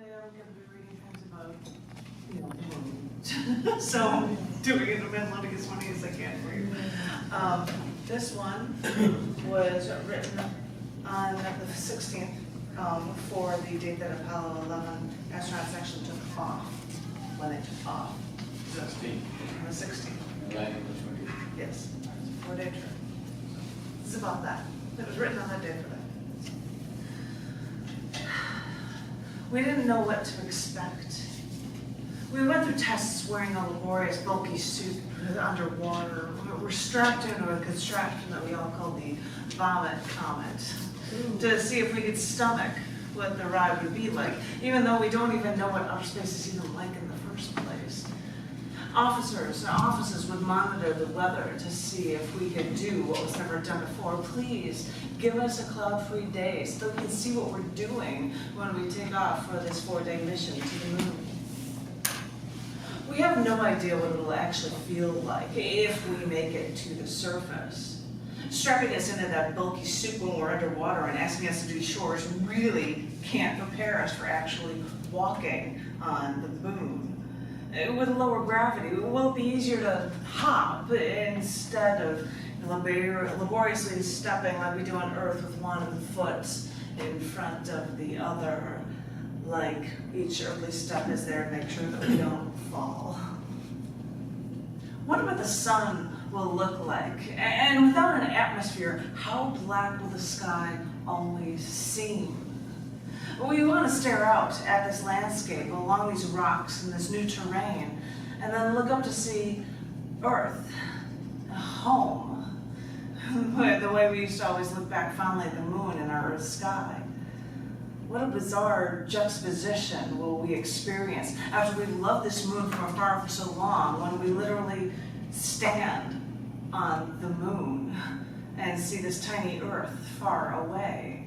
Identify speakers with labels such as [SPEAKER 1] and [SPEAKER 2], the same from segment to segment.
[SPEAKER 1] I'm going to be reading things about, so I'm doing it in melodic as funny as I can for you. This one was written on the 16th for the date that Apollo 11 astronauts actually took off. When they took off.
[SPEAKER 2] 16.
[SPEAKER 1] On the 16th.
[SPEAKER 2] Landing the 20th.
[SPEAKER 1] Yes. 4-day trip. It's about that. It was written on that day for that. We didn't know what to expect. We went through tests wearing a laborious, bulky suit underwater. We're strapped into a contraption that we all call the vomit comet to see if we could stomach what the ride would be like, even though we don't even know what outer space is even like in the first place. Officers and offices would monitor the weather to see if we could do what was never done before. Please give us a cloud-free day so we can see what we're doing when we take off for this 4-day mission to the moon. We have no idea what it'll actually feel like if we make it to the surface. Strapping us into that bulky suit when we're underwater and asking us to do chores really can't prepare us for actually walking on the moon. With lower gravity, it will be easier to hop instead of laboriously stepping like we do on Earth with one foot in front of the other, like each earthly step is there to make sure that we don't fall. What about the sun will look like? And without an atmosphere, how black will the sky always seem? We want to stare out at this landscape along these rocks and this new terrain, and then look up to see Earth, home, the way we used to always look back fondly at the moon in our Earth sky. What a bizarre juxtaposition will we experience after we've loved this moon from afar for so long, when we literally stand on the moon and see this tiny Earth far away.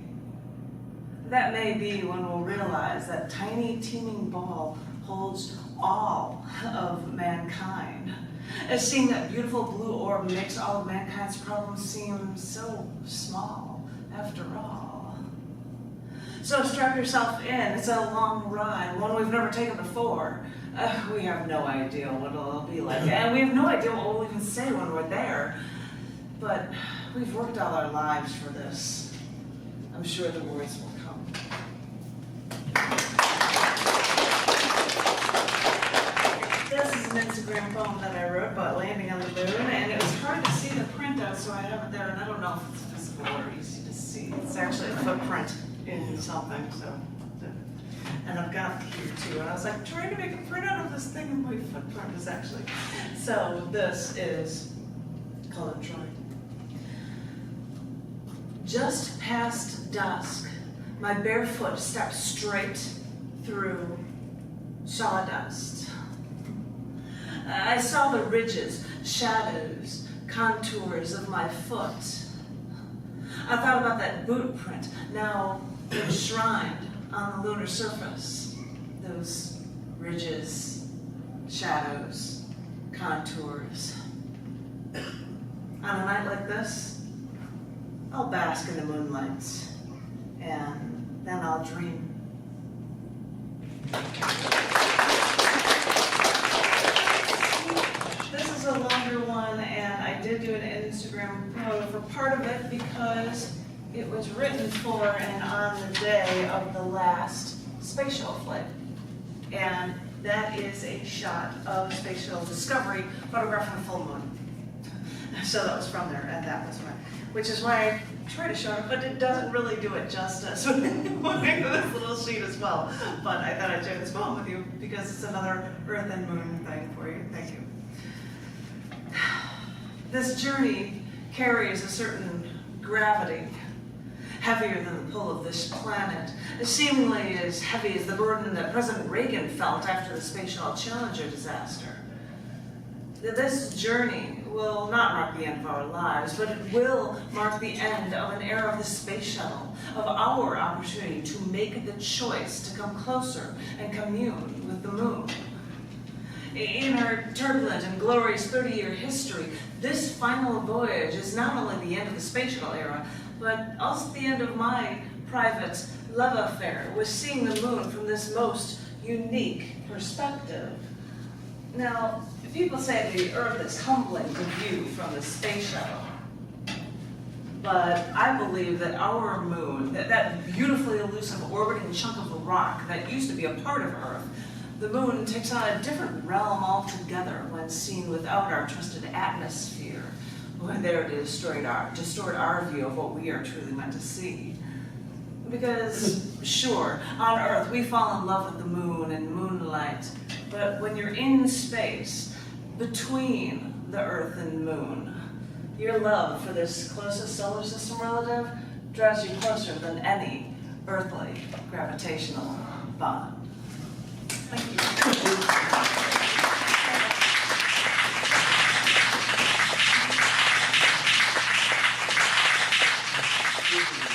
[SPEAKER 1] That may be when we'll realize that tiny teeming ball holds all of mankind. As seeing that beautiful blue orb makes all of mankind's problems seem so small after all. So strap yourself in, it's a long ride, one we've never taken before. We have no idea what it'll be like, and we have no idea what we'll even say when we're there. But we've worked all our lives for this. I'm sure the words will come. This is an Instagram poem that I wrote about landing on the moon, and it was hard to see the printout, so I have it there, and I don't know if it's visible or easy to see. It's actually a footprint in something, so. And I've got it here too, and I was like trying to make a printout of this thing, and my footprint is actually. So this is colored drawing. Just past dusk, my bare foot stepped straight through sawdust. I saw the ridges, shadows, contours of my foot. I thought about that boot print, now enshrined on the lunar surface. Those ridges, shadows, contours. On a night like this, I'll bask in the moonlight, and then I'll dream. This is a longer one, and I did do an Instagram photo for part of it because it was written for and on the day of the last space shuttle flight. And that is a shot of Space Shuttle Discovery photographed on a full moon. So that was from there, and that was mine. Which is why I try to show it, but it doesn't really do it justice with this little sheet as well. But I thought I'd share this poem with you because it's another Earth and Moon thing for you. Thank you. This journey carries a certain gravity, heavier than the pull of this planet, seemingly as heavy as the burden that President Reagan felt after the Space Shuttle Challenger disaster. This journey will not mark the end of our lives, but it will mark the end of an era of the space shuttle, of our opportunity to make the choice to come closer and commune with the moon. In our turbulent and glorious 30-year history, this final voyage is not only the end of the space shuttle era, but also the end of my private love affair with seeing the moon from this most unique perspective. Now, people say the Earth is humbling to view from the space shuttle. But I believe that our moon, that beautifully elusive orbiting chunk of rock that used to be a part of Earth, the moon takes on a different realm altogether when seen without our trusted atmosphere, when there it is distort our view of what we are truly meant to see. Because, sure, on Earth we fall in love with the moon and moonlight, but when you're in space, between the Earth and moon, your love for this closest solar system relative draws you closer than any earthly gravitational bond. Thank you.